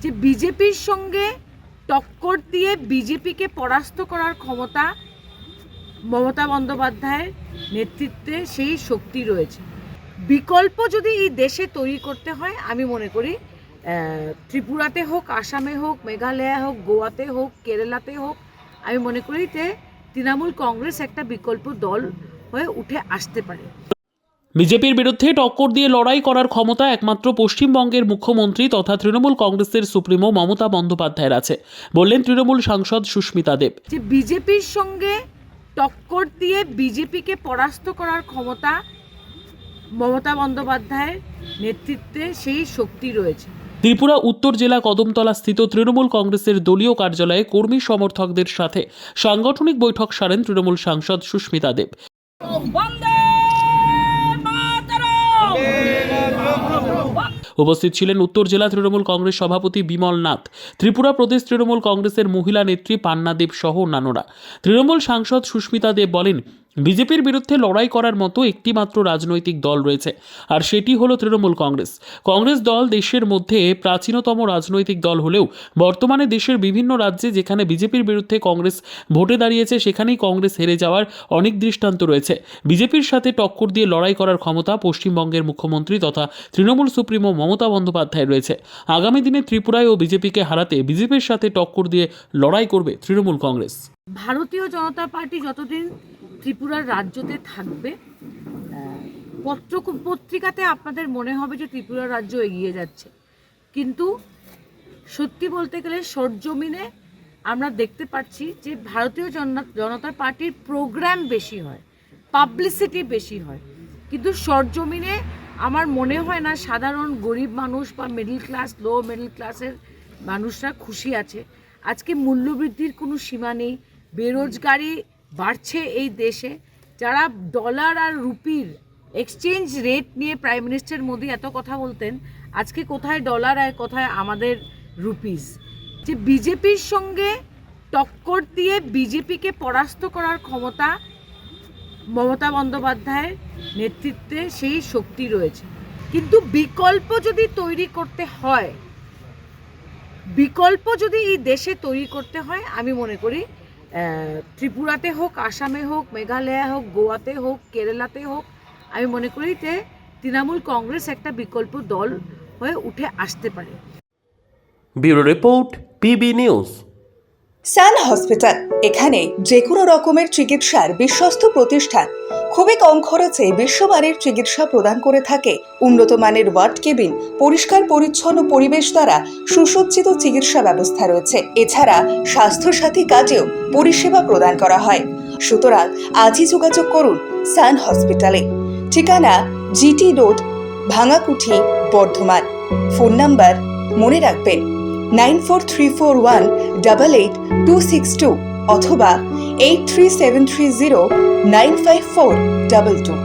যে বিজেপির সঙ্গে টক্কর দিয়ে বিজেপিকে পরাস্ত করার ক্ষমতা মমতা বন্দ্যোপাধ্যায়ের নেতৃত্বে সেই শক্তি রয়েছে। বিকল্প যদি এই দেশে তৈরি করতে হয়, আমি মনে করি ত্রিপুরাতে হোক, আসামে হোক, মেঘালয়ে হোক, গোয়াতে হোক, কেরালাতে হোক, আমি মনে করি যে তৃণমূল কংগ্রেস একটা বিকল্প দল হয়ে উঠে আসতে পারে। বিজেপির বিরুদ্ধে টক্কর দিয়ে লড়াই করার ক্ষমতা একমাত্র পশ্চিমবঙ্গের মুখ্যমন্ত্রী তথা তৃণমূল কংগ্রেসের সুপ্রিমো মমতা বন্দ্যোপাধ্যায়ের আছে, বললেন তৃণমূল সাংসদ সুস্মিতা দেব। যে বিজেপির সঙ্গে টক্কর দিয়ে বিজেপিকে পরাস্ত করার ক্ষমতা মমতা বন্দ্যোপাধ্যায়ের নেতৃত্বে সেই শক্তি রয়েছে। ত্রিপুরা উত্তর জেলা কদমতলা স্থিত তৃণমূল কংগ্রেসের দলীয় কার্যালয়ে কর্মী সমর্থকদের সাথে সাংগঠনিক বৈঠক সারেন তৃণমূল সাংসদ সুস্মিতা দেব। উপস্থিত ছিলেন উত্তর জেলা তৃণমূল কংগ্রেস সভাপতি বিমল নাথ, ত্রিপুরা প্রদেশ তৃণমূল কংগ্রেসের মহিলা নেত্রী পান্না দেব সহ অন্যান্যরা। তৃণমূল সাংসদ সুস্মিতা দেব বলেন, বিজেপির বিরুদ্ধে লড়াই করার মতো একটি মাত্র রাজনৈতিক দল রয়েছে, আর সেটি হলো তৃণমূল কংগ্রেস। কংগ্রেস দল দেশের মধ্যে প্রাচীনতম রাজনৈতিক দল হলেও বর্তমানে দেশের বিভিন্ন রাজ্যে যেখানে বিজেপির বিরুদ্ধে কংগ্রেস ভোটে দাঁড়িয়েছে সেখানেই কংগ্রেস হেরে যাওয়ার অনেক দৃষ্টান্ত রয়েছে। বিজেপির সাথে টক্কর দিয়ে লড়াই করার ক্ষমতা পশ্চিমবঙ্গের মুখ্যমন্ত্রী তথা তৃণমূল সুপ্রিমো মমতা বন্দ্যোপাধ্যায় রয়েছে। আগামী দিনে ত্রিপুরায় ও বিজেপিকে হারাতে বিজেপির সাথে টক্কর দিয়ে লড়াই করবে তৃণমূল কংগ্রেস। ভারতীয় জনতা পার্টি যতদিন ত্রিপুরার রাজ্যতে থাকবে, পত্রিকাতে আপনাদের মনে হবে যে ত্রিপুরা রাজ্য এগিয়ে যাচ্ছে, কিন্তু সত্যি বলতে গেলে সরজমিনে আমরা দেখতে পাচ্ছি যে ভারতীয় জনতা পার্টির প্রোগ্রাম বেশি হয়, পাবলিসিটি বেশি হয়, কিন্তু সরজমিনে আমার মনে হয় না সাধারণ গরিব মানুষ বা মিডল ক্লাস, লো মিডল ক্লাসের মানুষরা খুশি আছে। আজকে মূল্যবৃদ্ধির কোনো সীমা নেই, বেরোজগারি বাড়ছে এই দেশে। যারা ডলার আর রুপির এক্সচেঞ্জ রেট নিয়ে প্রাইম মিনিস্টার মোদি এত কথা বলতেন, আজকে কোথায় ডলার আর কোথায় আমাদের রুপিস। যে বিজেপির সঙ্গে টক্কর দিয়ে বিজেপিকে পরাস্ত করার ক্ষমতা মমতা বন্দ্যোপাধ্যায়ের নেতৃত্বে সেই শক্তি রয়েছে। কিন্তু বিকল্প যদি তৈরি করতে হয়, বিকল্প যদি এই দেশে তৈরি করতে হয়, আমি মনে করি ত্রিপুরাতে হোক, আসামে হোক, মেঘালয়ে হোক, গোয়াতে হোক, কেরালাতে হোক, আমি মনে করি যে তৃণমূল কংগ্রেস একটা বিকল্প দল হয়ে উঠে আসতে পারে। Bureau report, PB news. Sun hospital, এখানে যে কোনো রকমের চিকিৎসার বিশ্বস্ত প্রতিষ্ঠান। খুবই কম খরচে বিশ্বমানের চিকিৎসা প্রদান করে থাকে। উন্নত মানের ওয়ার্ড কেবিন, পরিষ্কার পরিচ্ছন্ন পরিবেশ দ্বারা সুসজ্জিত চিকিৎসা ব্যবস্থা রয়েছে। এছাড়া স্বাস্থ্যসাথী কাজেও পরিষেবা প্রদান করা হয়। সুতরাং আজই যোগাযোগ করুন সান হসপিটালে। ঠিকানা GT road, Bhangakuthi, Bardhaman. Phone number মনে রাখবেন 9434188262 অথবা 83730954222।